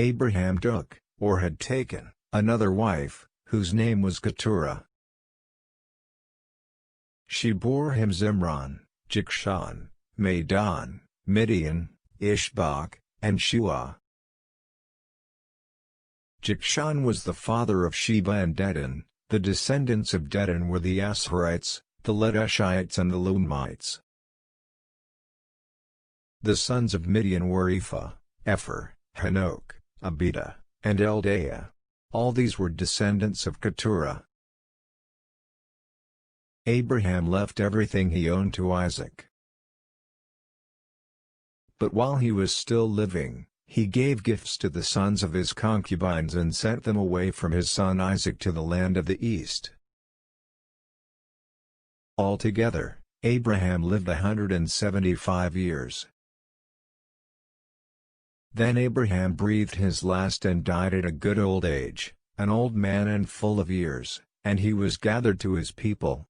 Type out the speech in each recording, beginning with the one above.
Abraham took, or had taken, another wife, whose name was Keturah. She bore him Zimran, Jikshan, Medan, Midian, Ishbak, and Shua. Jikshan was the father of Sheba and Dedan. The descendants of Dedan were the Ashurites, the Ledeshites and the Lumites. The sons of Midian were Ephah, Epher, Hanok, Abida, and Eldaah. All these were descendants of Keturah. Abraham left everything he owned to Isaac. But while he was still living, he gave gifts to the sons of his concubines and sent them away from his son Isaac to the land of the east. Altogether, Abraham lived 175 years. Then Abraham breathed his last and died at a good old age, an old man and full of years, and he was gathered to his people.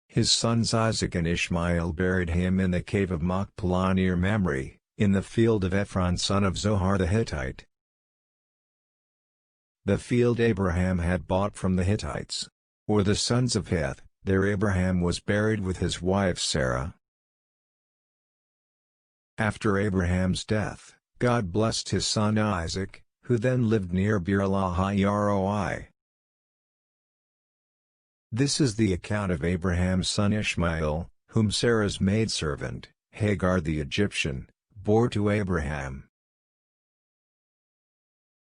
His sons Isaac and Ishmael buried him in the cave of Machpelah near Mamre, in the field of Ephron son of Zohar the Hittite. The field Abraham had bought from the Hittites. Or the sons of Heth, there Abraham was buried with his wife Sarah. After Abraham's death, God blessed his son Isaac, who then lived near Beer-lahai-roi. This is the account of Abraham's son Ishmael, whom Sarah's maidservant, Hagar the Egyptian, bore to Abraham.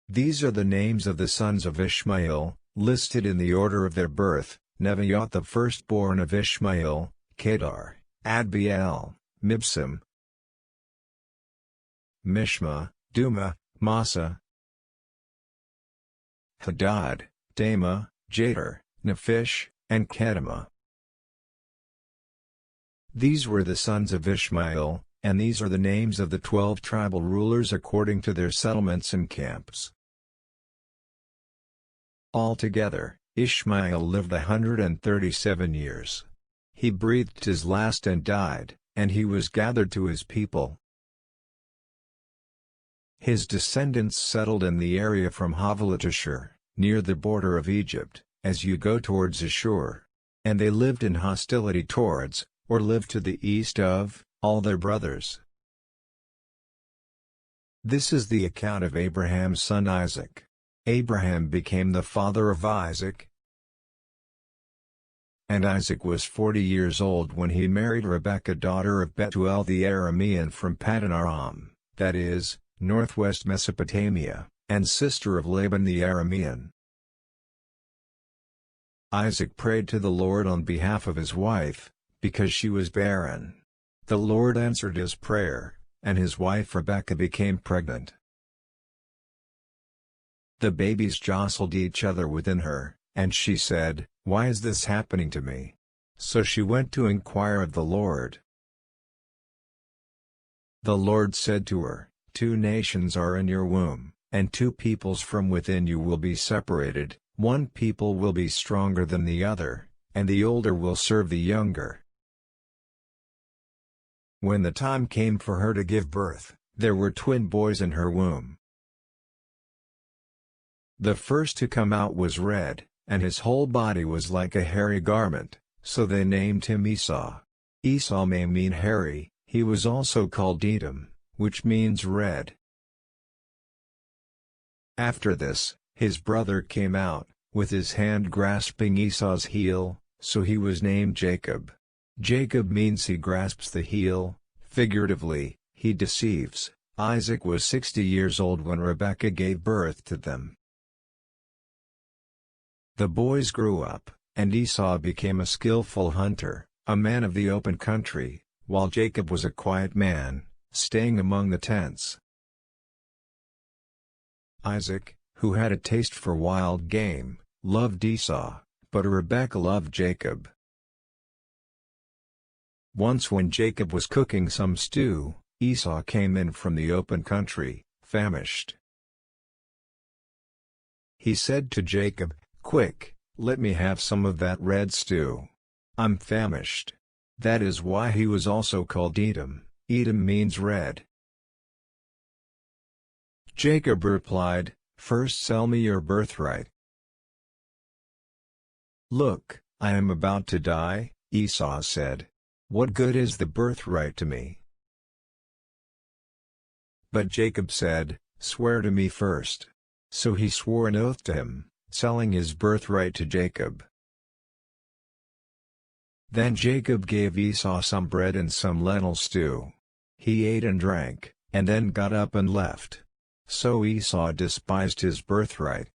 These are the names of the sons of Ishmael, listed in the order of their birth: Nebaioth the firstborn of Ishmael, Kedar, Adbeel, Mibsam, Mishma, Duma, Massa, Hadad, Dama, Jater, Nephish, and Kedemah. These were the sons of Ishmael, and these are the names of the 12 tribal rulers according to their settlements and camps. Altogether, Ishmael lived 137 years. He breathed his last and died, and he was gathered to his people. His descendants settled in the area from Havilah to Shur, near the border of Egypt, as you go towards Ashur. And they lived in hostility towards, or lived to the east of, all their brothers. This is the account of Abraham's son Isaac. Abraham became the father of Isaac. And Isaac was 40 years old when he married Rebekah daughter of Bethuel the Aramean from Paddan Aram, that is, northwest Mesopotamia, and sister of Laban the Aramean. Isaac prayed to the Lord on behalf of his wife, because she was barren. The Lord answered his prayer, and his wife Rebekah became pregnant. The babies jostled each other within her, and she said, "Why is this happening to me?" So she went to inquire of the Lord. The Lord said to her, "Two nations are in your womb, and two peoples from within you will be separated. One people will be stronger than the other, and the older will serve the younger." When the time came for her to give birth, there were twin boys in her womb. The first to come out was red, and his whole body was like a hairy garment, so they named him Esau. Esau may mean hairy. He was also called Edom, which means red. After this, his brother came out, with his hand grasping Esau's heel, so he was named Jacob. Jacob means he grasps the heel, figuratively, he deceives. Isaac was 60 years old when Rebekah gave birth to them. The boys grew up, and Esau became a skillful hunter, a man of the open country, while Jacob was a quiet man, staying among the tents. Isaac, who had a taste for wild game, loved Esau, but Rebekah loved Jacob. Once when Jacob was cooking some stew, Esau came in from the open country, famished. He said to Jacob, "Quick, let me have some of that red stew. I'm famished." That is why he was also called Edom. Edom means red. Jacob replied, "First sell me your birthright." "Look, I am about to die," Esau said. "What good is the birthright to me?" But Jacob said, "Swear to me first." So he swore an oath to him, selling his birthright to Jacob. Then Jacob gave Esau some bread and some lentil stew. He ate and drank, and then got up and left. So Esau despised his birthright,